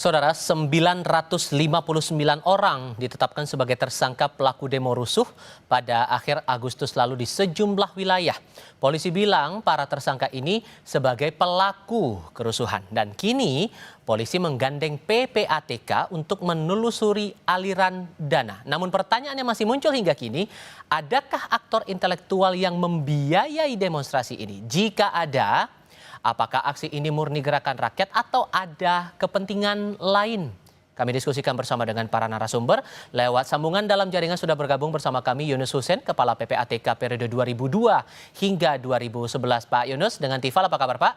Saudara, 959 orang ditetapkan sebagai tersangka pelaku demo rusuh pada akhir Agustus lalu di sejumlah wilayah. Polisi bilang para tersangka ini sebagai pelaku kerusuhan. Dan kini polisi menggandeng PPATK untuk menelusuri aliran dana. Namun pertanyaannya masih muncul hingga kini, adakah aktor intelektual yang membiayai demonstrasi ini? Jika ada, apakah aksi ini murni gerakan rakyat atau ada kepentingan lain? Kami diskusikan bersama dengan para narasumber. Lewat sambungan dalam jaringan sudah bergabung bersama kami Yunus Hussein, Kepala PPATK periode 2002 hingga 2011. Pak Yunus, dengan Tifal, apa kabar Pak?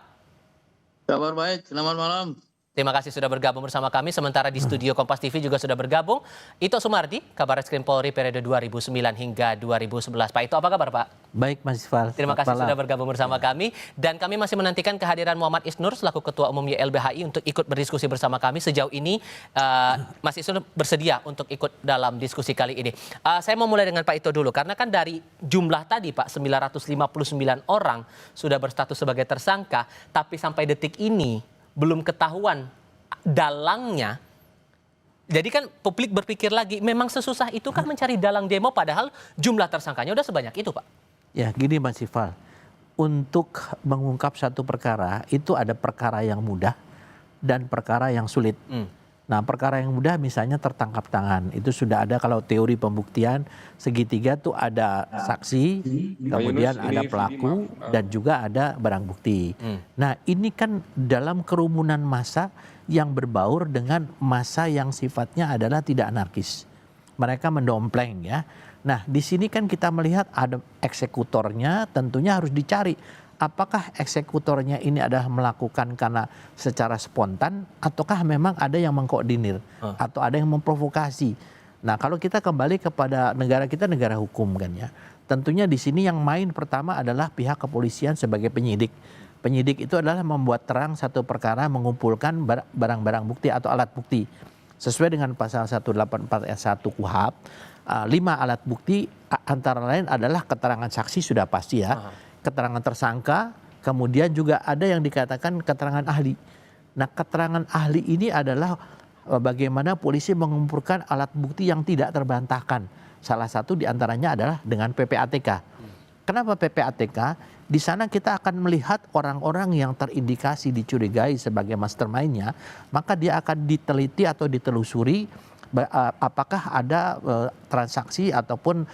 Kabar baik, selamat malam. Terima kasih sudah bergabung bersama kami. Sementara di studio Kompas TV juga sudah bergabung Ito Sumardi, Kabarreskrim Polri periode 2009 hingga 2011. Pak Ito, apa kabar Pak? Baik Mas Tifal. Terima kasih sudah bergabung bersama kami. Dan kami masih menantikan kehadiran Muhammad Isnur selaku Ketua Umum YLBHI untuk ikut berdiskusi bersama kami. Sejauh ini Mas Isnur bersedia untuk ikut dalam diskusi kali ini. Saya mau mulai dengan Pak Ito dulu. Karena kan dari jumlah tadi Pak, 959 orang sudah berstatus sebagai tersangka. Tapi sampai detik ini belum ketahuan dalangnya. Jadi kan publik berpikir lagi, memang sesusah itu kan mencari dalang demo padahal jumlah tersangkanya udah sebanyak itu Pak. Ya gini Mas Tifal, untuk mengungkap satu perkara itu ada perkara yang mudah dan perkara yang sulit. Nah perkara yang mudah misalnya tertangkap tangan, itu sudah ada kalau teori pembuktian segitiga tuh ada saksi, kemudian ada pelaku dan juga ada barang bukti. Nah ini kan dalam kerumunan massa yang berbaur dengan massa yang sifatnya adalah tidak anarkis. Mereka mendompleng ya. Nah di sini kan kita melihat ada eksekutornya, tentunya harus dicari. Apakah eksekutornya ini adalah melakukan karena secara spontan ataukah memang ada yang mengkoordinir atau ada yang memprovokasi. Nah kalau kita kembali kepada negara kita negara hukum kan ya. Tentunya di sini yang main pertama adalah pihak kepolisian sebagai penyidik. Penyidik itu adalah membuat terang satu perkara, mengumpulkan barang-barang bukti atau alat bukti. Sesuai dengan pasal 184 ayat 1 KUHP, 5 alat bukti antara lain adalah keterangan saksi sudah pasti ya. Keterangan tersangka, kemudian juga ada yang dikatakan keterangan ahli. Nah keterangan ahli ini adalah bagaimana polisi mengumpulkan alat bukti yang tidak terbantahkan. Salah satu diantaranya adalah dengan PPATK. Kenapa PPATK? Di sana kita akan melihat orang-orang yang terindikasi dicurigai sebagai mastermind-nya, maka dia akan diteliti atau ditelusuri apakah ada transaksi ataupun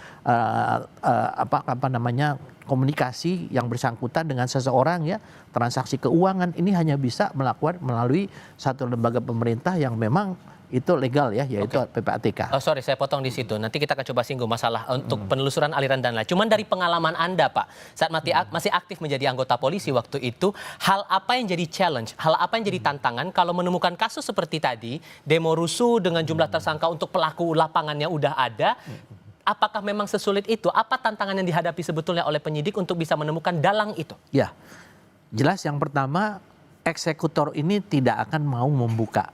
komunikasi yang bersangkutan dengan seseorang ya, transaksi keuangan ini hanya bisa melakukan melalui satu lembaga pemerintah yang memang itu legal ya, yaitu PPATK. Oh sorry, saya potong di situ. Nanti kita akan coba singgung masalah untuk penelusuran aliran dana. Cuman dari pengalaman Anda Pak, saat masih aktif menjadi anggota polisi waktu itu, hal apa yang jadi challenge, hal apa yang jadi tantangan kalau menemukan kasus seperti tadi, demo rusuh dengan jumlah tersangka untuk pelaku lapangannya udah ada, apakah memang sesulit itu? Apa tantangan yang dihadapi sebetulnya oleh penyidik untuk bisa menemukan dalang itu? Ya, jelas yang pertama eksekutor ini tidak akan mau membuka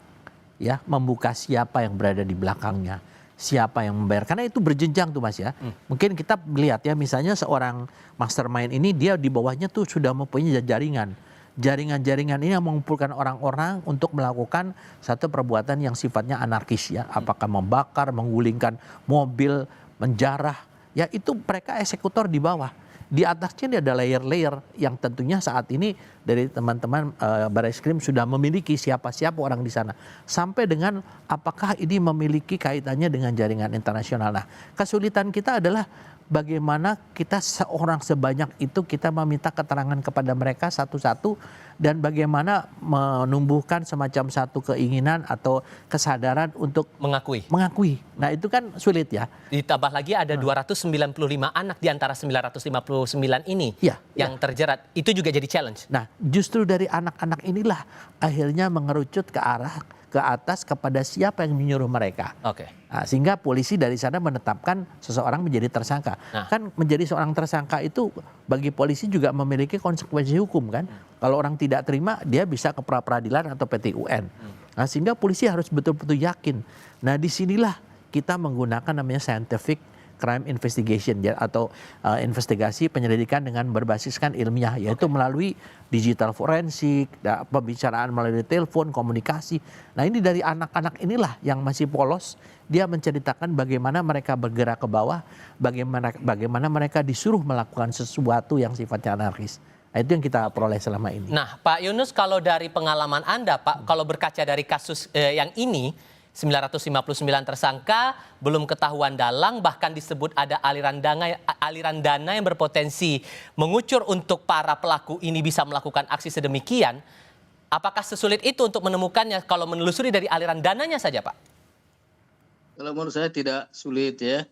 siapa yang berada di belakangnya, siapa yang membayar. Karena itu berjenjang tuh Mas ya. Mungkin kita melihat ya misalnya seorang mastermind ini dia di bawahnya tuh sudah mempunyai jaringan. Jaringan-jaringan ini yang mengumpulkan orang-orang untuk melakukan satu perbuatan yang sifatnya anarkis ya. Apakah membakar, menggulingkan mobil, menjarah. Ya itu mereka eksekutor di bawah. Di atasnya ada layer-layer yang tentunya saat ini dari teman-teman Barreskrim sudah memiliki siapa-siapa orang di sana. Sampai dengan apakah ini memiliki kaitannya dengan jaringan internasional. Nah kesulitan kita adalah bagaimana kita seorang sebanyak itu kita meminta keterangan kepada mereka satu-satu dan bagaimana menumbuhkan semacam satu keinginan atau kesadaran untuk mengakui. Nah itu kan sulit ya. Ditambah lagi ada 295 anak di antara 959 ini yang terjerat. Itu juga jadi challenge. Nah justru dari anak-anak inilah akhirnya mengerucut ke arah ke atas kepada siapa yang menyuruh mereka. Nah, sehingga polisi dari sana menetapkan seseorang menjadi tersangka. Kan menjadi seorang tersangka itu bagi polisi juga memiliki konsekuensi hukum kan. Kalau orang tidak terima dia bisa ke pra peradilan atau PT UN. Nah, sehingga polisi harus betul-betul yakin. Nah disinilah kita menggunakan namanya scientific crime investigation ya, atau investigasi penyelidikan dengan berbasiskan ilmiah, yaitu melalui digital forensik, pembicaraan melalui telepon, komunikasi. Nah ini dari anak-anak inilah yang masih polos, dia menceritakan bagaimana mereka bergerak ke bawah, bagaimana mereka disuruh melakukan sesuatu yang sifatnya anarkis. Nah, itu yang kita peroleh selama ini. Nah, Pak Yunus, kalau dari pengalaman Anda, Pak, kalau berkaca dari kasus yang ini, 959 tersangka, belum ketahuan dalang, bahkan disebut ada aliran dana yang berpotensi mengucur untuk para pelaku ini bisa melakukan aksi sedemikian. Apakah sesulit itu untuk menemukannya kalau menelusuri dari aliran dananya saja, Pak? Kalau menurut saya tidak sulit ya.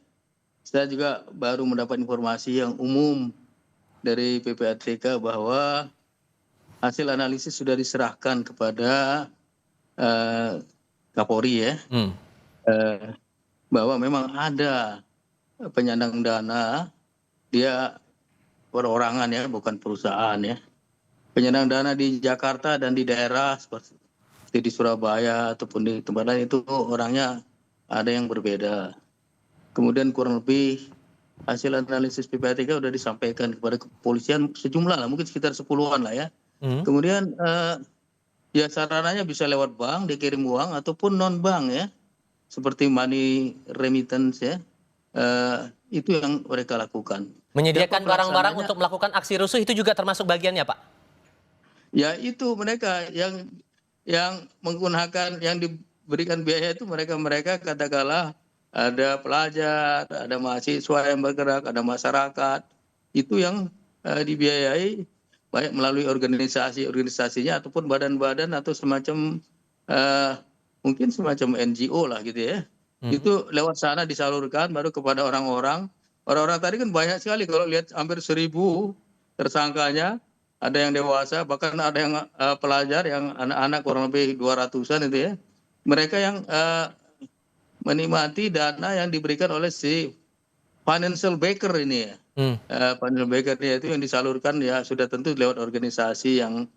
Saya juga baru mendapat informasi yang umum dari PPATK bahwa hasil analisis sudah diserahkan kepada Kapolri ya. Bahwa memang ada penyandang dana, dia perorangan ya, bukan perusahaan ya. Penyandang dana di Jakarta dan di daerah seperti di Surabaya ataupun di tempat lain itu orangnya ada yang berbeda. Kemudian kurang lebih hasil analisis PPATK sudah disampaikan kepada kepolisian sejumlah lah, mungkin sekitar 10-an lah ya. Kemudian ya sarananya bisa lewat bank, dikirim uang ataupun non bank ya, seperti money remittance ya. Itu yang mereka lakukan. Menyediakan barang-barang untuk melakukan aksi rusuh itu juga termasuk bagiannya, Pak? Ya itu mereka yang menggunakan, yang diberikan biaya itu mereka katakanlah ada pelajar, ada mahasiswa yang bergerak, ada masyarakat, itu yang dibiayai baik melalui organisasinya ataupun badan-badan atau semacam mungkin semacam NGO lah gitu ya. Itu lewat sana disalurkan baru kepada orang-orang. Orang-orang tadi kan banyak sekali, kalau lihat hampir 1.000 tersangkanya, ada yang dewasa, bahkan ada yang pelajar, yang anak-anak kurang lebih 200-an itu ya. Mereka yang menikmati dana yang diberikan oleh si financial backer ini ya. Financial backer itu yang disalurkan ya sudah tentu lewat organisasi yang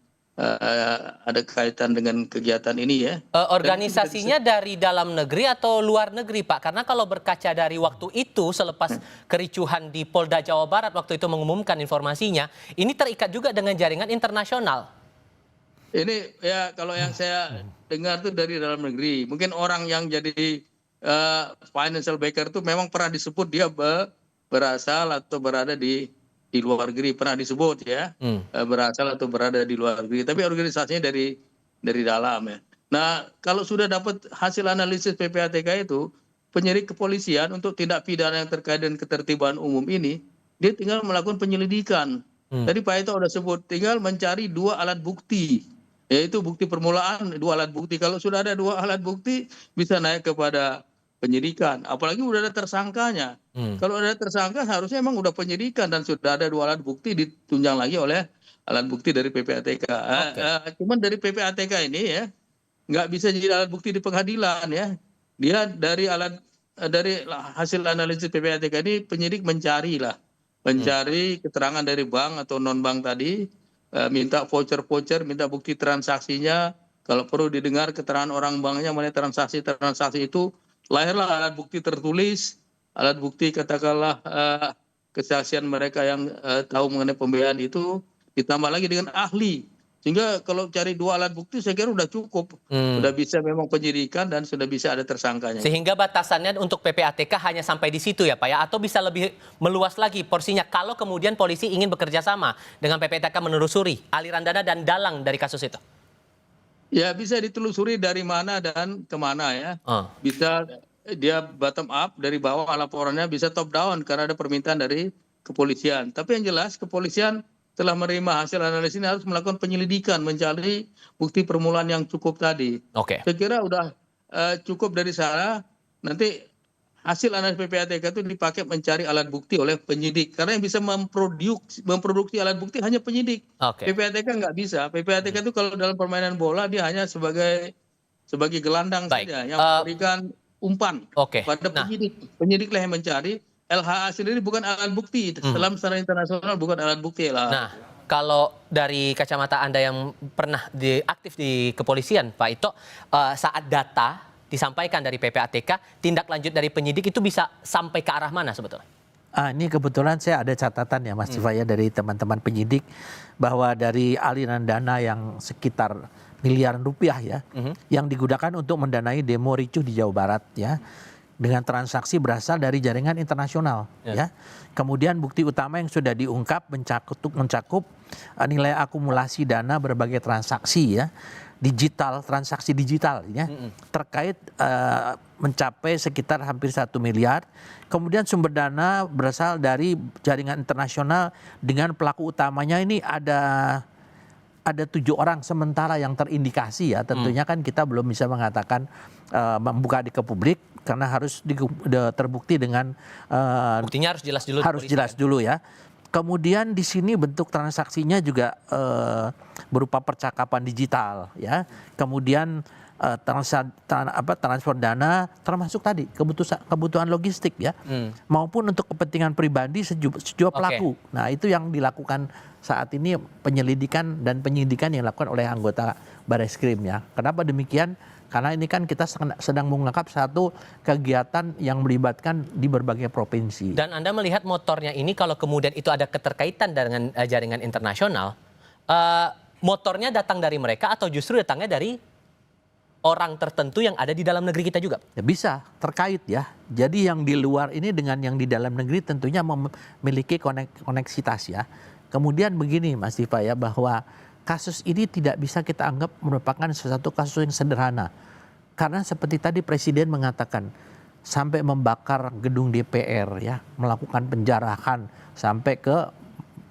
ada kaitan dengan kegiatan ini ya. Organisasinya dari dalam negeri atau luar negeri, Pak? Karena kalau berkaca dari waktu itu selepas kericuhan di Polda Jawa Barat waktu itu mengumumkan informasinya, ini terikat juga dengan jaringan internasional. Ini ya kalau yang saya dengar tuh dari dalam negeri. Mungkin orang yang jadi financial backer itu memang pernah disebut dia berasal atau berada di luar negeri, pernah disebut ya, berasal atau berada di luar negeri, tapi organisasinya dari dalam ya. Nah kalau sudah dapat hasil analisis PPATK itu, penyidik kepolisian untuk tindak pidana yang terkait dengan ketertiban umum ini, dia tinggal melakukan penyelidikan. Tadi Pak Ito sudah sebut, tinggal mencari 2 alat bukti, yaitu bukti permulaan, 2 alat bukti. Kalau sudah ada 2 alat bukti, bisa naik kepada penyidikan. Apalagi sudah ada tersangkanya. Kalau ada tersangka harusnya memang sudah penyidikan dan sudah ada 2 alat bukti ditunjang lagi oleh alat bukti dari PPATK. Cuman dari PPATK ini ya nggak bisa jadi alat bukti di pengadilan ya. Dia dari hasil analisis PPATK ini penyidik mencari keterangan dari bank atau non bank tadi, minta voucher, minta bukti transaksinya. Kalau perlu didengar keterangan orang banknya mengenai transaksi itu. Lahirlah alat bukti tertulis, alat bukti katakanlah kesaksian mereka yang tahu mengenai pembiayaan itu, ditambah lagi dengan ahli. Sehingga kalau cari 2 alat bukti saya kira sudah cukup. Sudah bisa memang penyidikan dan sudah bisa ada tersangkanya. Sehingga batasannya untuk PPATK hanya sampai di situ ya Pak ya? Atau bisa lebih meluas lagi porsinya kalau kemudian polisi ingin bekerja sama dengan PPATK menelusuri aliran dana dan dalang dari kasus itu? Ya bisa ditelusuri dari mana dan kemana ya. Bisa dia bottom up dari bawah laporannya, bisa top down karena ada permintaan dari kepolisian. Tapi yang jelas kepolisian telah menerima hasil analisis ini harus melakukan penyelidikan, mencari bukti permulaan yang cukup tadi. Saya kira udah cukup dari sana. Nanti hasil analisis PPATK itu dipakai mencari alat bukti oleh penyidik. Karena yang bisa memproduksi alat bukti hanya penyidik. PPATK nggak bisa. PPATK itu kalau dalam permainan bola dia hanya sebagai gelandang saja yang memberikan umpan pada penyidik. Penyidiklah yang mencari. LHA sendiri bukan alat bukti. Dalam secara internasional bukan alat bukti lah. Nah, kalau dari kacamata Anda yang pernah aktif di kepolisian, Pak Ito, saat data disampaikan dari PPATK, tindak lanjut dari penyidik itu bisa sampai ke arah mana sebetulnya? Ini kebetulan saya ada catatan ya Mas Tiva ya dari teman-teman penyidik bahwa dari aliran dana yang sekitar miliaran rupiah ya yang digunakan untuk mendanai demo ricuh di Jawa Barat ya dengan transaksi berasal dari jaringan internasional ya. Kemudian bukti utama yang sudah diungkap mencakup nilai akumulasi dana berbagai transaksi ya digital, transaksi digital ya terkait mencapai sekitar hampir 1 miliar. Kemudian sumber dana berasal dari jaringan internasional dengan pelaku utamanya ini ada 7 orang sementara yang terindikasi ya. Tentunya kan kita belum bisa mengatakan membuka ke publik karena harus terbukti dengan buktinya harus jelas dulu. Harus jelas dulu ya. Kemudian di sini bentuk transaksinya juga berupa percakapan digital ya. Kemudian transfer dana termasuk tadi kebutuhan logistik ya. Maupun untuk kepentingan pribadi sejumlah pelaku. Nah, itu yang dilakukan saat ini penyelidikan dan penyidikan yang dilakukan oleh anggota Bareskrim ya. Kenapa demikian? Karena ini kan kita sedang mengungkap satu kegiatan yang melibatkan di berbagai provinsi. Dan Anda melihat motornya ini kalau kemudian itu ada keterkaitan dengan jaringan internasional, motornya datang dari mereka atau justru datangnya dari orang tertentu yang ada di dalam negeri kita juga? Ya bisa, terkait ya. Jadi yang di luar ini dengan yang di dalam negeri tentunya memiliki koneksitas ya. Kemudian begini Mas Diva ya, bahwa kasus ini tidak bisa kita anggap merupakan sesuatu kasus yang sederhana. Karena seperti tadi Presiden mengatakan, sampai membakar gedung DPR ya, melakukan penjarahan sampai ke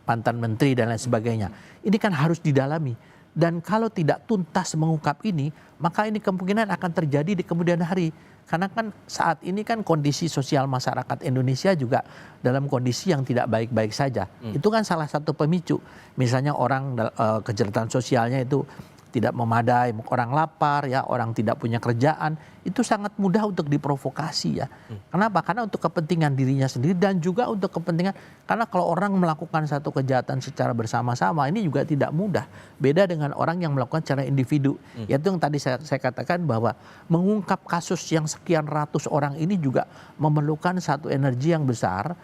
mantan menteri dan lain sebagainya. Ini kan harus didalami. Dan kalau tidak tuntas mengungkap ini, maka ini kemungkinan akan terjadi di kemudian hari. Karena kan saat ini kan kondisi sosial masyarakat Indonesia juga dalam kondisi yang tidak baik-baik saja. Itu kan salah satu pemicu. Misalnya orang kejahatan sosialnya itu tidak memadai, orang lapar ya, orang tidak punya kerjaan, itu sangat mudah untuk diprovokasi ya. Kenapa? Karena untuk kepentingan dirinya sendiri dan juga untuk kepentingan, karena kalau orang melakukan satu kejahatan secara bersama-sama ini juga tidak mudah. Beda dengan orang yang melakukan secara individu. Yaitu yang tadi saya katakan bahwa mengungkap kasus yang sekian ratus orang ini juga memerlukan satu energi yang besar.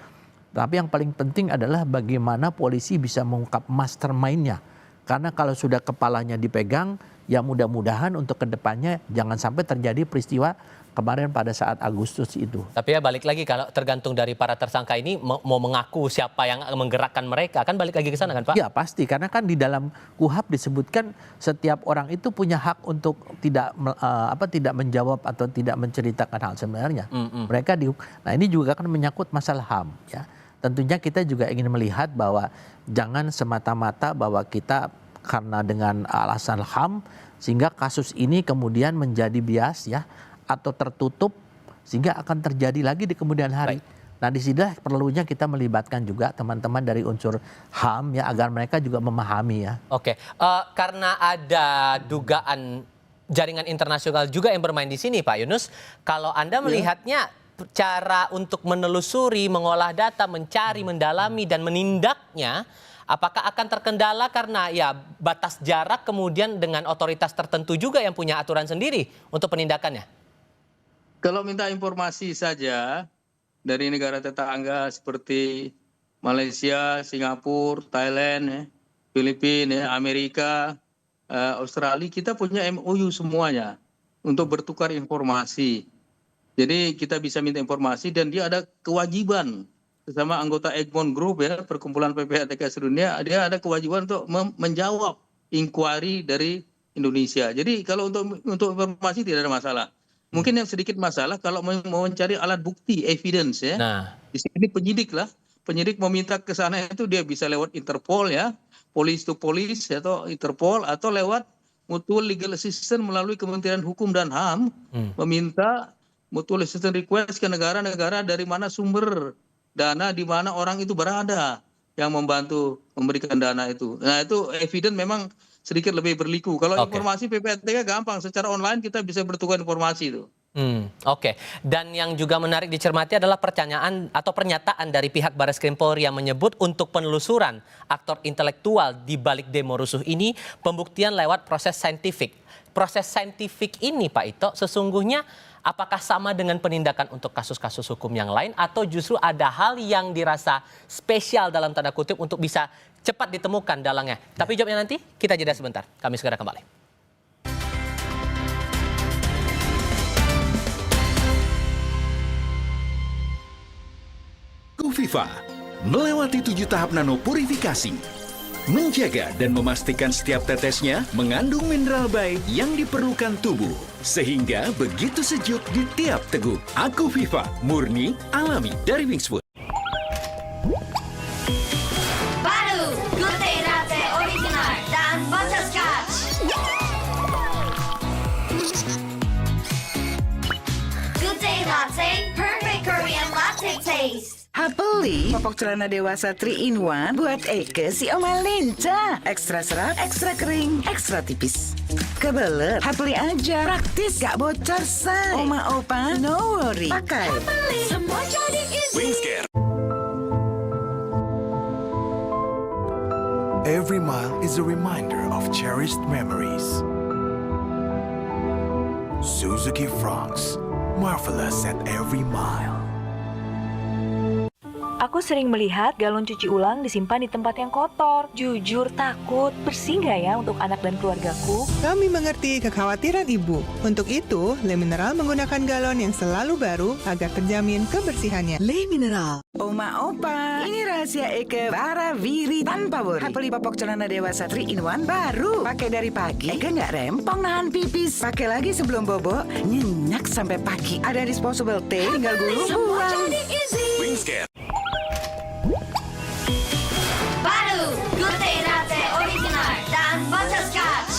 Tapi yang paling penting adalah bagaimana polisi bisa mengungkap mastermind-nya. Karena kalau sudah kepalanya dipegang, ya mudah-mudahan untuk kedepannya jangan sampai terjadi peristiwa kemarin pada saat Agustus itu. Tapi ya balik lagi, kalau tergantung dari para tersangka ini mau mengaku siapa yang menggerakkan mereka, kan balik lagi ke sana kan Pak? Ya pasti, karena kan di dalam KUHAP disebutkan setiap orang itu punya hak untuk tidak menjawab atau tidak menceritakan hal sebenarnya. Nah ini juga kan menyangkut masalah HAM ya. Tentunya kita juga ingin melihat bahwa jangan semata-mata bahwa kita karena dengan alasan HAM sehingga kasus ini kemudian menjadi bias ya atau tertutup sehingga akan terjadi lagi di kemudian hari. Nah di sini perlunya kita melibatkan juga teman-teman dari unsur HAM ya agar mereka juga memahami ya. Oke, karena ada dugaan jaringan internasional juga yang bermain di sini Pak Yunus, kalau Anda melihatnya cara untuk menelusuri, mengolah data, mencari, mendalami, dan menindaknya, apakah akan terkendala karena ya batas jarak kemudian dengan otoritas tertentu juga yang punya aturan sendiri untuk penindakannya? Kalau minta informasi saja dari negara tetangga seperti Malaysia, Singapura, Thailand, Filipina, Amerika, Australia, kita punya MOU semuanya untuk bertukar informasi. Jadi kita bisa minta informasi dan dia ada kewajiban bersama anggota Egmont Group ya, perkumpulan PPATK sedunia, dia ada kewajiban untuk menjawab inquiry dari Indonesia. Jadi kalau untuk informasi tidak ada masalah. Mungkin yang sedikit masalah kalau mau mencari alat bukti, evidence ya. Nah, di sini penyidik lah, penyidik meminta ke sana itu dia bisa lewat Interpol ya, police to police atau Interpol atau lewat mutual legal assistance melalui Kementerian Hukum dan HAM meminta mutual assistance request ke negara-negara dari mana sumber dana, di mana orang itu berada yang membantu memberikan dana itu. Nah itu evidence memang sedikit lebih berliku. Kalau informasi PPATK gampang, secara online kita bisa bertukar informasi itu. Oke. Dan yang juga menarik dicermati adalah pertanyaan atau pernyataan dari pihak Bareskrim Polri yang menyebut untuk penelusuran aktor intelektual di balik demo rusuh ini pembuktian lewat proses saintifik. Proses saintifik ini Pak Ito sesungguhnya apakah sama dengan penindakan untuk kasus-kasus hukum yang lain atau justru ada hal yang dirasa spesial dalam tanda kutip untuk bisa cepat ditemukan dalangnya? Tapi jawabnya nanti, kita jeda sebentar. Kami segera kembali. Viva melewati 7 tahap nanopurifikasi, menjaga dan memastikan setiap tetesnya mengandung mineral baik yang diperlukan tubuh, sehingga begitu sejuk di tiap teguk. Aku Viva, murni, alami dari Wingsfood. Baru Good Day Latte Original dan Butterscotch. Good Day Latte, perfect Korean latte taste. Beli popok celana dewasa 3-in-1 buat Eke si Oma Linca. Ekstra serat, ekstra kering, ekstra tipis. Kebelet, beli aja. Praktis, gak bocor say. Oma Opa, no worry. Pakai. Semua jadi easy. Every mile is a reminder of cherished memories. Suzuki Fronx, marvelous at every mile. Aku sering melihat galon cuci ulang disimpan di tempat yang kotor. Jujur takut, bersih nggak ya untuk anak dan keluargaku? Kami mengerti kekhawatiran ibu. Untuk itu, Le Mineral menggunakan galon yang selalu baru agar terjamin kebersihannya. Le Mineral. Oma Opa, ini rahasia Eke Baraviri tanpa worry. Beli popok celana dewasa 3-in-1 baru. Pakai dari pagi, Eke nggak rempong nahan pipis. Pakai lagi sebelum bobo, nyenyak sampai pagi. Ada disposable teh, tinggal gulung buang. Baru Good Day Latte Original dan Butterscotch.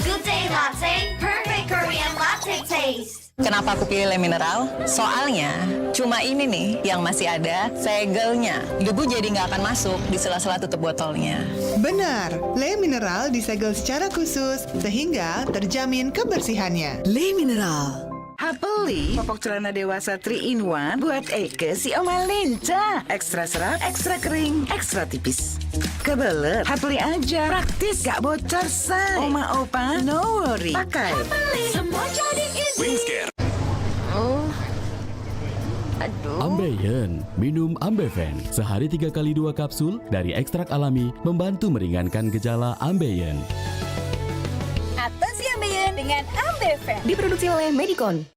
Good Day Latte, perfect Korean latte taste. Kenapa aku pilih Le Mineral? Soalnya cuma ini nih yang masih ada segelnya. Debu jadi nggak akan masuk di sela-sela tutup botolnya. Benar, Le Mineral disegel secara khusus sehingga terjamin kebersihannya. Le Mineral. Beli popok celana dewasa 3-in-1 buat Eke si Oma Linca. Ekstra serat, ekstra kering, ekstra tipis. Kebelet, beli aja. Praktis, gak bocor say. Oma Opa, no worry. Pakai. Semua jadi easy. Ambeien, minum Ambeven. Sehari 3 kali 2 kapsul dari ekstrak alami membantu meringankan gejala Ambeien. Atasi Ambeien dengan Ambeven. Diproduksi oleh Medicon.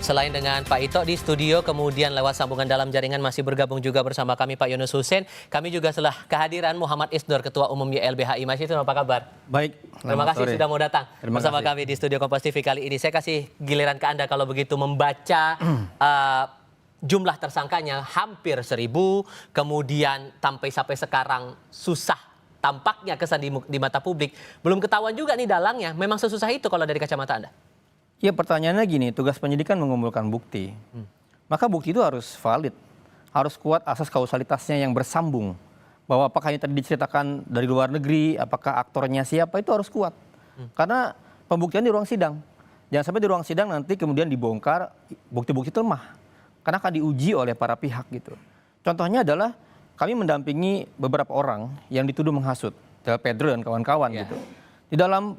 Selain dengan Pak Ito di studio, kemudian lewat sambungan dalam jaringan masih bergabung juga bersama kami Pak Yunus Hussein. Kami juga setelah kehadiran Muhammad Isnur, Ketua Umum YLBHI. Mas Isnur, apa kabar? Baik. Terima kasih sudah mau datang bersama kasih. kami di studio Kompas TV kali ini. Saya kasih giliran ke Anda kalau begitu membaca jumlah tersangkanya hampir 1.000, kemudian sampai sekarang susah tampaknya kesan di mata publik. Belum ketahuan juga nih dalangnya. Memang sesusah itu kalau dari kacamata Anda? Ya, pertanyaannya gini, tugas penyidik kan mengumpulkan bukti. Maka bukti itu harus valid, harus kuat asas kausalitasnya yang bersambung. Bahwa apakah ini tadi diceritakan dari luar negeri, apakah aktornya siapa, itu harus kuat. Karena pembuktian di ruang sidang. Jangan sampai di ruang sidang nanti kemudian dibongkar bukti-bukti itu lemah. Karena akan diuji oleh para pihak gitu. Contohnya adalah kami mendampingi beberapa orang yang dituduh menghasut, Del Pedro dan kawan-kawan gitu. Di dalam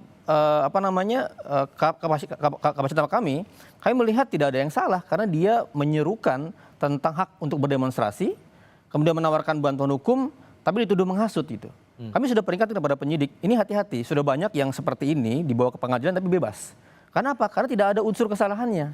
kapasitas kami melihat tidak ada yang salah karena dia menyerukan tentang hak untuk berdemonstrasi, kemudian menawarkan bantuan hukum, tapi dituduh menghasut gitu. Kami sudah peringatkan kepada penyidik, ini hati-hati, sudah banyak yang seperti ini dibawa ke pengadilan tapi bebas. Karena apa? Karena tidak ada unsur kesalahannya.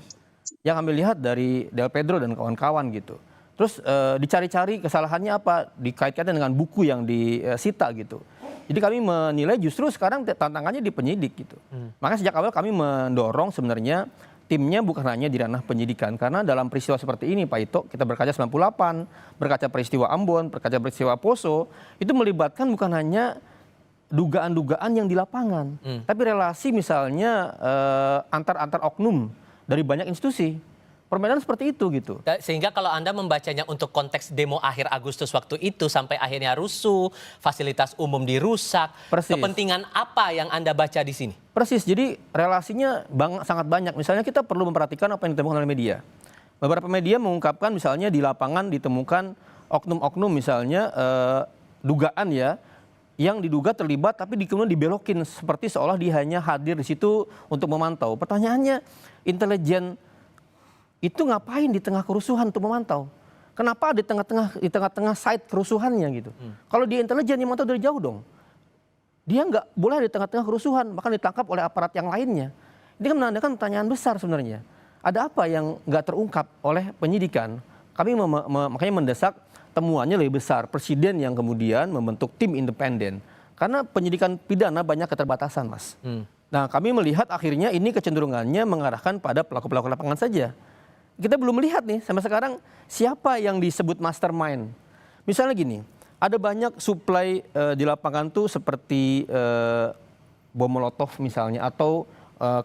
Yang kami lihat dari Del Pedro dan kawan-kawan gitu. Terus dicari-cari kesalahannya apa, dikait-kaitkan dengan buku yang disita gitu. Jadi kami menilai justru sekarang tantangannya di penyidik gitu. Maka sejak awal kami mendorong sebenarnya timnya bukan hanya di ranah penyidikan. Karena dalam peristiwa seperti ini Pak Ito, kita berkaca 98, berkaca peristiwa Ambon, berkaca peristiwa Poso, itu melibatkan bukan hanya dugaan-dugaan yang di lapangan. Tapi relasi misalnya antar oknum dari banyak institusi. Permainan seperti itu gitu. Sehingga kalau Anda membacanya untuk konteks demo akhir Agustus waktu itu sampai akhirnya rusuh, fasilitas umum dirusak, persis. Kepentingan apa yang Anda baca di sini? Persis, jadi relasinya sangat banyak. Misalnya kita perlu memperhatikan apa yang ditemukan oleh media. Beberapa media mengungkapkan misalnya di lapangan ditemukan oknum-oknum misalnya dugaan ya yang diduga terlibat tapi kemudian dibelokin seperti seolah dia hanya hadir di situ untuk memantau. Pertanyaannya, intelijen itu ngapain di tengah kerusuhan untuk memantau? Kenapa di tengah-tengah site kerusuhannya gitu? Kalau dia intelijen yang memantau dari jauh dong. Dia nggak boleh di tengah-tengah kerusuhan, bahkan ditangkap oleh aparat yang lainnya. Ini kan menandakan pertanyaan besar sebenarnya. Ada apa yang nggak terungkap oleh penyidikan? Kami makanya mendesak temuannya lebih besar. Presiden yang kemudian membentuk tim independen. Karena penyidikan pidana banyak keterbatasan, Mas. Nah, kami melihat akhirnya ini kecenderungannya mengarahkan pada pelaku-pelaku lapangan saja. Kita belum melihat nih sampai sekarang siapa yang disebut mastermind. Misalnya gini, ada banyak suplai di lapangan tuh seperti bom molotov misalnya atau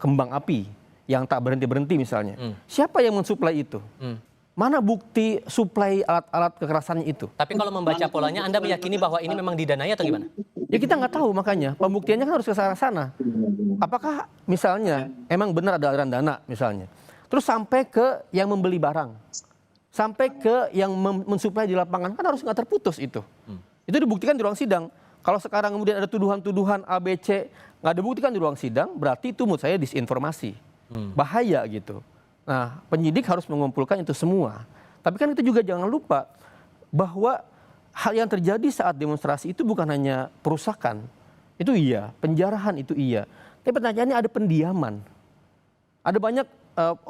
kembang api yang tak berhenti-berhenti misalnya. Siapa yang mensuplai itu? Mana bukti suplai alat-alat kekerasannya itu? Tapi kalau membaca polanya, Anda meyakini bahwa ini memang didanai atau gimana? Ya kita nggak tahu, makanya pembuktiannya kan harus ke arah sana. Apakah misalnya emang benar ada aliran dana misalnya, terus sampai ke yang membeli barang, sampai ke yang mensuplai di lapangan, kan harus nggak terputus itu. Itu dibuktikan di ruang sidang. Kalau sekarang kemudian ada tuduhan-tuduhan ABC nggak dibuktikan di ruang sidang, berarti itu menurut saya disinformasi, bahaya gitu. Nah, penyidik harus mengumpulkan itu semua. Tapi kan itu juga jangan lupa bahwa hal yang terjadi saat demonstrasi itu bukan hanya perusakan. Itu iya, penjarahan itu iya. Tapi pertanyaannya ada pendiaman. Ada banyak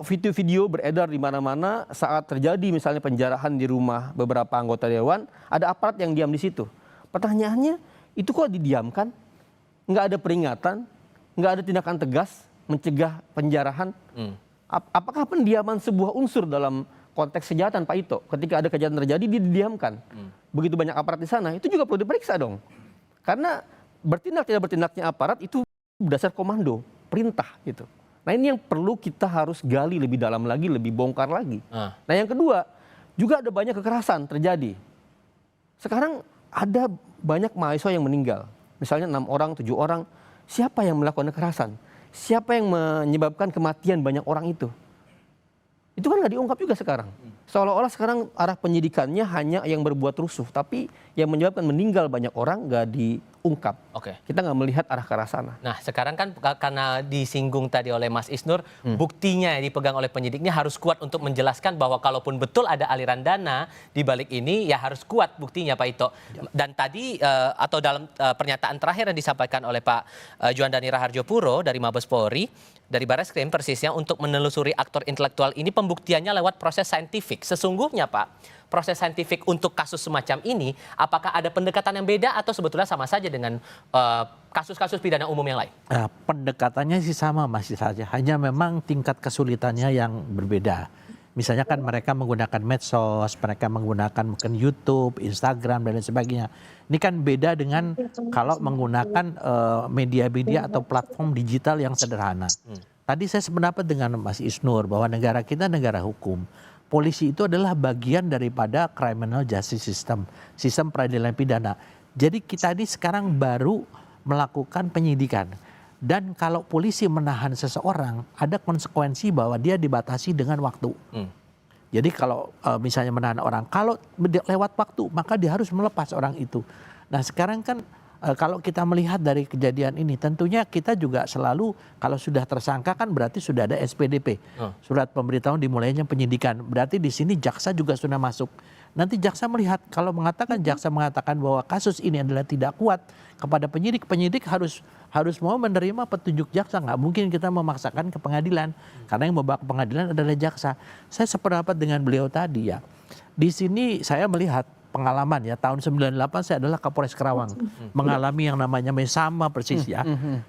video-video beredar di mana-mana saat terjadi misalnya penjarahan di rumah beberapa anggota dewan, ada aparat yang diam di situ. Pertanyaannya, itu kok didiamkan? Nggak ada peringatan, nggak ada tindakan tegas mencegah penjarahan. Apakah pendiaman sebuah unsur dalam konteks kejahatan, Pak Ito? Ketika ada kejahatan terjadi, dia didiamkan. Begitu banyak aparat di sana, itu juga perlu diperiksa dong. Karena bertindak tidak bertindaknya aparat itu berdasar komando, perintah gitu. Nah ini yang perlu kita harus gali lebih dalam lagi, lebih bongkar lagi. Nah yang kedua, juga ada banyak kekerasan terjadi. Sekarang ada banyak mahasiswa yang meninggal. Misalnya 6 orang, 7 orang. Siapa yang melakukan kekerasan? Siapa yang menyebabkan kematian banyak orang itu? Itu kan nggak diungkap juga sekarang. Seolah-olah sekarang arah penyidikannya hanya yang berbuat rusuh, tapi yang menyebabkan meninggal banyak orang nggak diungkap. Kita nggak melihat arah ke arah sana. Nah sekarang kan karena disinggung tadi oleh Mas Isnur, buktinya yang dipegang oleh penyidiknya harus kuat untuk menjelaskan bahwa kalaupun betul ada aliran dana di balik ini, ya harus kuat buktinya, Pak Ito. Dan tadi atau dalam pernyataan terakhir yang disampaikan oleh Pak Juandani Raharjopuro dari Mabes Polri, dari Barreskrim persisnya, untuk menelusuri aktor intelektual ini pembuktiannya lewat proses saintifik. Sesungguhnya Pak, proses saintifik untuk kasus semacam ini, apakah ada pendekatan yang beda atau sebetulnya sama saja dengan kasus-kasus pidana umum yang lain? Pendekatannya sih sama, masih saja. Hanya memang tingkat kesulitannya yang berbeda. Misalnya kan mereka menggunakan medsos, mereka menggunakan mungkin YouTube, Instagram, dan lain sebagainya. Ini kan beda dengan kalau menggunakan media-media atau platform digital yang sederhana. Tadi saya sependapat dengan Mas Isnur bahwa negara kita negara hukum. Polisi itu adalah bagian daripada criminal justice system, sistem peradilan pidana. Jadi kita ini sekarang baru melakukan penyidikan. Dan kalau polisi menahan seseorang, ada konsekuensi bahwa dia dibatasi dengan waktu. Jadi kalau misalnya menahan orang, kalau lewat waktu, maka dia harus melepas orang itu. Nah sekarang kan kalau kita melihat dari kejadian ini, tentunya kita juga selalu, kalau sudah tersangka kan berarti sudah ada SPDP. Surat pemberitahuan dimulainya penyidikan. Berarti di sini jaksa juga sudah masuk. Nanti jaksa melihat, kalau jaksa mengatakan bahwa kasus ini adalah tidak kuat kepada penyidik, penyidik harus mau menerima petunjuk jaksa. Nggak mungkin kita memaksakan ke pengadilan, karena yang membawa ke pengadilan adalah jaksa. Saya sependapat dengan beliau tadi ya. Di sini saya melihat pengalaman ya, tahun 98 saya adalah Kapolres Karawang, mengalami yang namanya sama persis ya.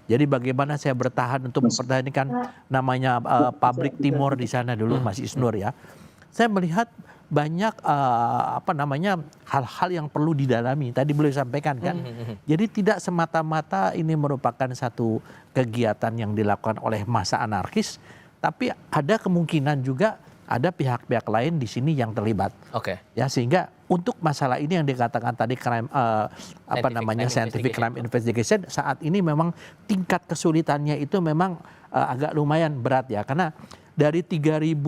Jadi bagaimana saya bertahan untuk mempertahankan namanya pabrik Timur di sana dulu, Mas Isnur ya. Saya melihat banyak hal-hal yang perlu didalami. Tadi beliau sampaikan kan. Jadi tidak semata-mata ini merupakan satu kegiatan yang dilakukan oleh massa anarkis, tapi ada kemungkinan juga ada pihak-pihak lain di sini yang terlibat. Ya, sehingga untuk masalah ini yang dikatakan tadi scientific crime investigation, saat ini memang tingkat kesulitannya itu memang agak lumayan berat ya, karena dari 3.000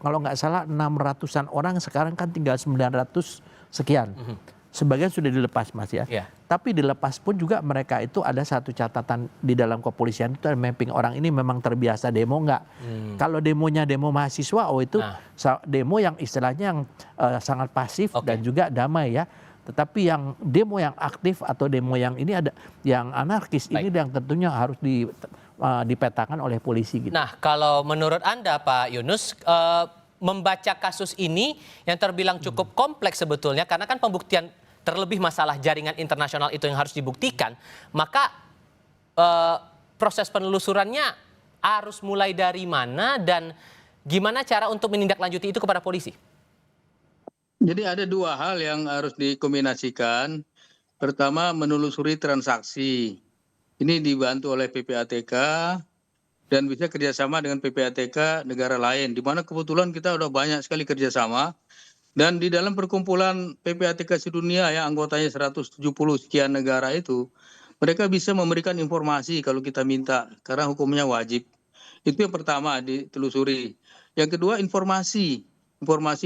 kalau nggak salah 600-an orang sekarang kan tinggal 900 sekian. Sebagian sudah dilepas Mas ya. Iya. Tapi dilepas pun juga mereka itu ada satu catatan di dalam kepolisian itu ada mapping orang ini memang terbiasa demo nggak. Kalau demonya demo mahasiswa, itu demo yang istilahnya yang sangat pasif dan juga damai ya. Tetapi yang demo yang aktif atau demo yang ini ada yang anarkis ini yang tentunya harus dipetakan oleh polisi gitu. Nah, kalau menurut Anda Pak Yunus, membaca kasus ini yang terbilang cukup kompleks sebetulnya karena kan pembuktian terlebih masalah jaringan internasional itu yang harus dibuktikan, maka proses penelusurannya harus mulai dari mana dan gimana cara untuk menindaklanjuti itu kepada polisi? Jadi ada dua hal yang harus dikombinasikan. Pertama, menelusuri transaksi. Ini dibantu oleh PPATK dan bisa kerjasama dengan PPATK negara lain, di mana kebetulan kita udah banyak sekali kerjasama. Dan di dalam perkumpulan PPATK sedunia yang anggotanya 170 sekian negara itu, mereka bisa memberikan informasi kalau kita minta, karena hukumnya wajib. Itu yang pertama ditelusuri. Yang kedua, informasi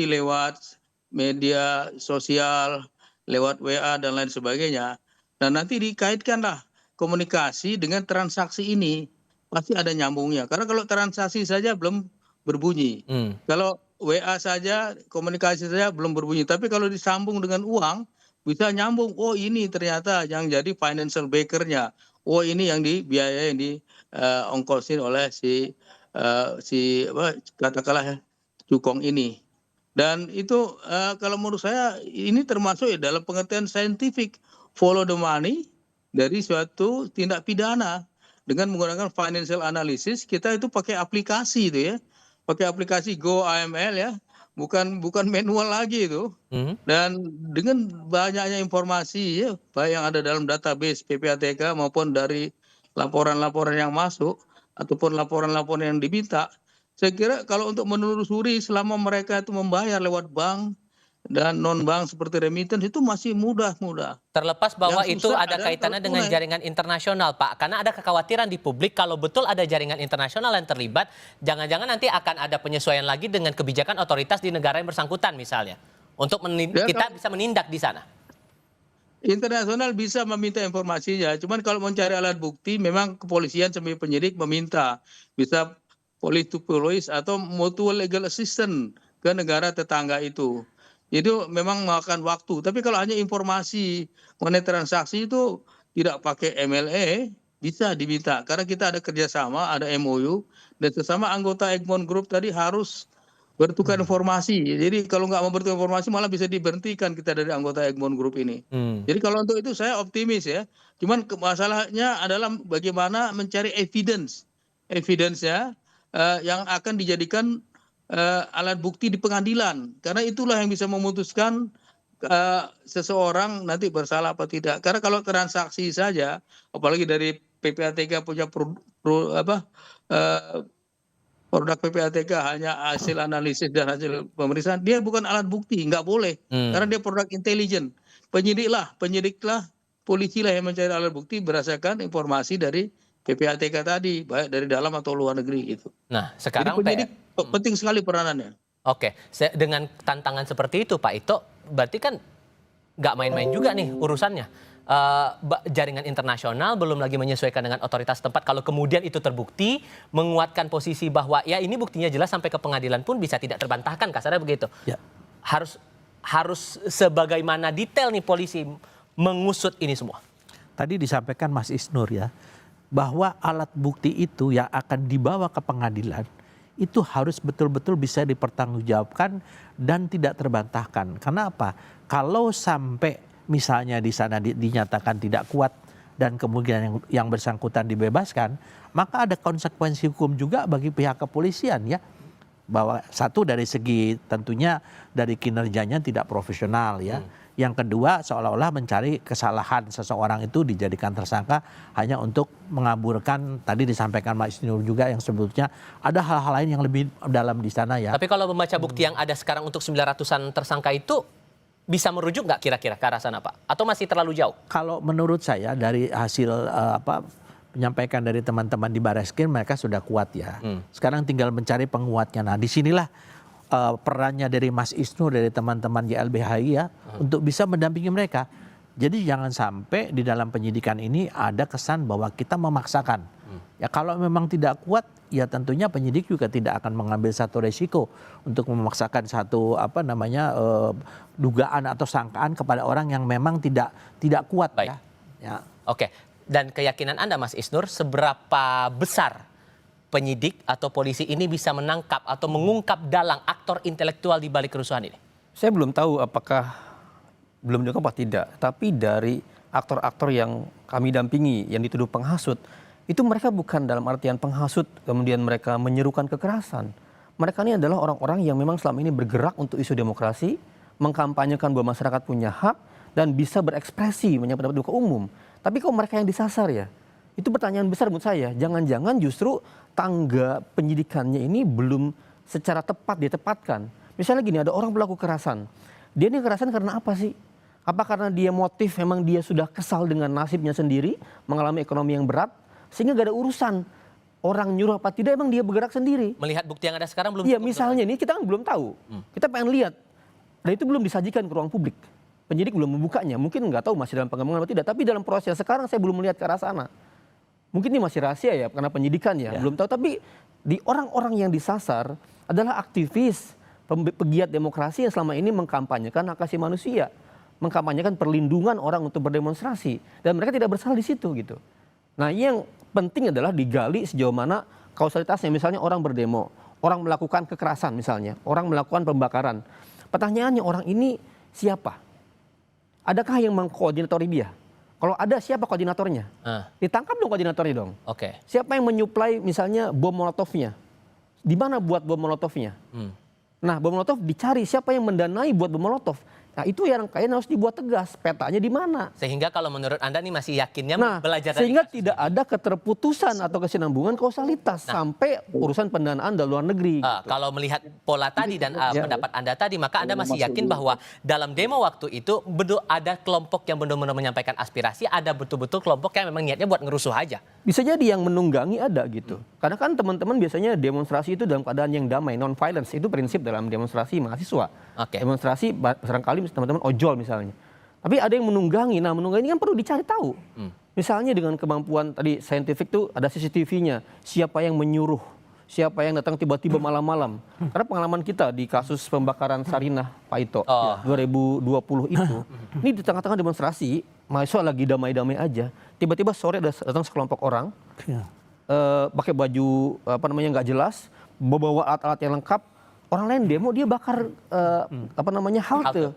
lewat media sosial, lewat WA dan lain sebagainya. Dan nanti dikaitkanlah komunikasi dengan transaksi ini, pasti ada nyambungnya. Karena kalau transaksi saja belum berbunyi. Kalau WA saja, komunikasi saja belum berbunyi. Tapi kalau disambung dengan uang, bisa nyambung. Oh ini ternyata yang jadi financial backer-nya. Oh ini yang dibiayai, yang diongkosin oleh katakanlah cukong ini. Dan itu kalau menurut saya ini termasuk ya dalam pengertian saintifik. Follow the money dari suatu tindak pidana. Dengan menggunakan financial analysis, kita itu pakai aplikasi itu ya. Pakai aplikasi Go AML ya, bukan manual lagi itu. Dan dengan banyaknya informasi ya, baik yang ada dalam database PPATK maupun dari laporan-laporan yang masuk ataupun laporan-laporan yang diminta, saya kira kalau untuk menelusuri selama mereka itu membayar lewat bank dan non-bank seperti remittance itu masih mudah. Terlepas bahwa Yang itu susah ada adalah kaitannya kalau dengan tunai. jaringan internasional, Pak. Karena ada kekhawatiran di publik kalau betul ada jaringan internasional yang terlibat, jangan-jangan nanti akan ada penyesuaian lagi dengan kebijakan otoritas di negara yang bersangkutan misalnya. Untuk kita bisa menindak di sana. Internasional bisa meminta informasinya, cuman kalau mencari alat bukti memang kepolisian sebagai penyidik meminta bisa police to police atau mutual legal assistance ke negara tetangga itu. Itu memang memakan waktu. Tapi kalau hanya informasi mengenai transaksi itu tidak pakai MLE, bisa diminta. Karena kita ada kerjasama, ada MOU, dan sesama anggota Egmont Group tadi harus bertukar informasi. Jadi kalau nggak mau bertukar informasi malah bisa diberhentikan kita dari anggota Egmont Group ini. Jadi kalau untuk itu saya optimis ya. Cuman masalahnya adalah bagaimana mencari evidence-nya yang akan dijadikan alat bukti di pengadilan, karena itulah yang bisa memutuskan seseorang nanti bersalah apa tidak. Karena kalau transaksi saja, apalagi dari PPATK punya produk PPATK hanya hasil analisis dan hasil pemeriksaan, dia bukan alat bukti, nggak boleh, karena dia produk intelijen. Penyidiklah, polisi lah yang mencari alat bukti berdasarkan informasi dari PPATK tadi, baik dari dalam atau luar negeri gitu. Nah, sekarang jadi penyidik penting sekali peranannya. Oke, dengan tantangan seperti itu Pak Ito, berarti kan nggak main-main juga nih urusannya. Jaringan internasional belum lagi menyesuaikan dengan otoritas tempat. Kalau kemudian itu terbukti, menguatkan posisi bahwa ya ini buktinya jelas sampai ke pengadilan pun bisa tidak terbantahkan, kasarnya begitu. Ya. Harus sebagaimana detail nih polisi mengusut ini semua. Tadi disampaikan Mas Isnur ya, bahwa alat bukti itu yang akan dibawa ke pengadilan itu harus betul-betul bisa dipertanggungjawabkan dan tidak terbantahkan. Karena apa? Kalau sampai misalnya di sana dinyatakan tidak kuat dan kemudian yang bersangkutan dibebaskan, maka ada konsekuensi hukum juga bagi pihak kepolisian ya. Bahwa satu dari segi tentunya dari kinerjanya tidak profesional ya. Yang kedua seolah-olah mencari kesalahan seseorang itu dijadikan tersangka hanya untuk mengaburkan, tadi disampaikan Mas Isnur juga yang sebetulnya ada hal-hal lain yang lebih dalam di sana ya. Tapi kalau membaca bukti yang ada sekarang untuk 900-an tersangka itu bisa merujuk nggak kira-kira ke arah sana Pak? Atau masih terlalu jauh? Kalau menurut saya dari hasil penyampaikan dari teman-teman di Barreskrim mereka sudah kuat ya. Sekarang tinggal mencari penguatnya. Nah disinilah perannya dari Mas Isnur, dari teman-teman YLBHI ya, untuk bisa mendampingi mereka. Jadi jangan sampai di dalam penyidikan ini ada kesan bahwa kita memaksakan. Ya kalau memang tidak kuat, ya tentunya penyidik juga tidak akan mengambil satu resiko untuk memaksakan satu dugaan atau sangkaan kepada orang yang memang tidak kuat. Baik. Ya. Oke. Dan keyakinan Anda, Mas Isnur, seberapa besar penyidik atau polisi ini bisa menangkap atau mengungkap dalang aktor intelektual di balik kerusuhan ini? Saya belum tahu apakah belum diungkap apa tidak, tapi dari aktor-aktor yang kami dampingi yang dituduh penghasut, itu mereka bukan dalam artian penghasut kemudian mereka menyerukan kekerasan. Mereka ini adalah orang-orang yang memang selama ini bergerak untuk isu demokrasi, mengkampanyekan bahwa masyarakat punya hak dan bisa berekspresi menyampaikan pendapat ke umum. Tapi kok mereka yang disasar ya? Itu pertanyaan besar menurut saya. Jangan-jangan justru tangga penyidikannya ini belum secara tepat ditepatkan. Misalnya gini, ada orang pelaku kekerasan. Dia ini kekerasan karena apa sih? Apa karena dia motif memang dia sudah kesal dengan nasibnya sendiri, mengalami ekonomi yang berat, sehingga gak ada urusan orang nyuruh apa tidak, emang dia bergerak sendiri. Melihat bukti yang ada sekarang belum. Iya, misalnya ini kita kan belum tahu. Kita pengen lihat. Dan itu belum disajikan ke ruang publik. Penyidik belum membukanya. Mungkin nggak tahu masih dalam pengembangan atau tidak. Tapi dalam proses sekarang saya belum melihat ke arah sana. Mungkin ini masih rahasia ya karena penyidikan ya. Belum tahu. Tapi di orang-orang yang disasar adalah aktivis, pegiat demokrasi yang selama ini mengkampanyekan hak asasi manusia. Mengkampanyekan perlindungan orang untuk berdemonstrasi. Dan mereka tidak bersalah di situ gitu. Nah yang penting adalah digali sejauh mana kausalitasnya. Misalnya orang berdemo, orang melakukan kekerasan misalnya, orang melakukan pembakaran. Pertanyaannya orang ini siapa? Adakah yang mengkoordinatori dia? Kalau ada, siapa koordinatornya? Ditangkap dong koordinatornya dong. Oke. Siapa yang menyuplai misalnya bom molotovnya? Di mana buat bom molotovnya? Nah bom molotov dicari siapa yang mendanai buat bom molotov. Nah itu yang kayaknya harus dibuat tegas, petanya di mana. Sehingga kalau menurut Anda nih masih yakinnya belajar dari sehingga tidak ada keterputusan atau kesinambungan kausalitas sampai urusan pendanaan dari luar negeri. Gitu. Kalau melihat pola tadi dan pendapat Anda tadi, maka Anda masih yakin bahwa dalam demo waktu itu betul ada kelompok yang benar-benar menyampaikan aspirasi, ada betul-betul kelompok yang memang niatnya buat ngerusuh aja. Bisa jadi yang menunggangi ada gitu. Karena kan teman-teman biasanya demonstrasi itu dalam keadaan yang damai, non-violence. Itu prinsip dalam demonstrasi mahasiswa. Demonstrasi barangkali teman-teman ojol misalnya. Tapi ada yang menunggangi. Nah menunggangi ini kan perlu dicari tahu. Misalnya dengan kemampuan tadi saintifik tuh ada CCTV-nya. Siapa yang menyuruh. Siapa yang datang tiba-tiba malam-malam. Karena pengalaman kita di kasus pembakaran Sarinah Pak Ito 2020 itu. Ini di tengah-tengah demonstrasi. Mahasiswa lagi damai-damai aja. Tiba-tiba sore datang sekelompok orang. Pakai baju nggak jelas. Bawa alat-alat yang lengkap. Orang lain demo dia bakar halte.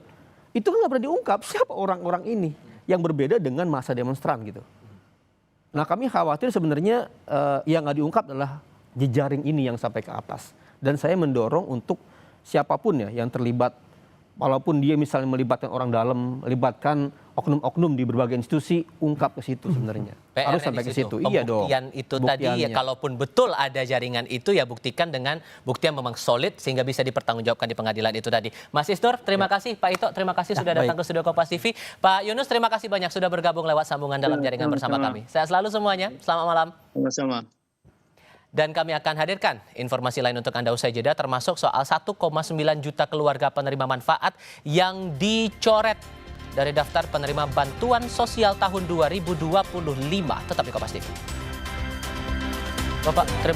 Itu kan nggak pernah diungkap siapa orang-orang ini yang berbeda dengan masa demonstran gitu. Nah kami khawatir sebenarnya yang nggak diungkap adalah jejaring ini yang sampai ke atas. Dan saya mendorong untuk siapapun ya yang terlibat, walaupun dia misalnya melibatkan orang dalam, melibatkan oknum-oknum di berbagai institusi, ungkap ke situ sebenarnya. Harus sampai ke situ. Iya dong. Pembuktian itu tadi ya, kalaupun betul ada jaringan itu ya buktikan dengan bukti yang memang solid sehingga bisa dipertanggungjawabkan di pengadilan itu tadi. Mas Isnur, terima kasih. Pak Ito, terima kasih sudah datang ke studio Kompas TV. Pak Yunus, terima kasih banyak sudah bergabung lewat sambungan dalam jaringan bersama kami. Sehat selalu semuanya. Selamat malam. Sama-sama. Dan kami akan hadirkan informasi lain untuk Anda usai jeda, termasuk soal 1,9 juta keluarga penerima manfaat yang dicoret dari daftar penerima bantuan sosial tahun 2025. Tetap di Kompas TV. Bapak, terima